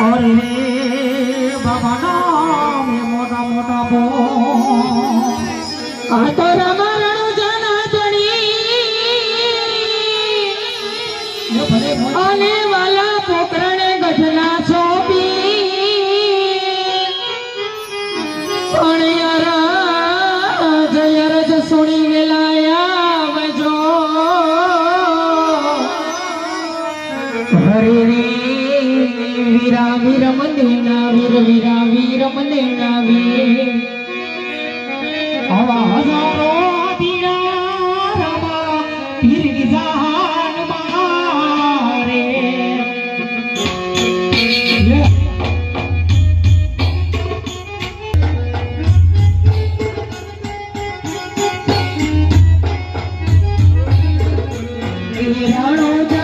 અરે બાબા નામ મોટા મોટા બો આ તો રમણનું જનાતણી અને વાલા પોકરણે ગઢના છોપી પણ અરજ સુણી વેલાયા વજો હરે રે વીરા વીર મંદેના વીર વીરા વીર મંદેના વીર આવા હજારો દીડા રમા પીર જાન મારે રાણો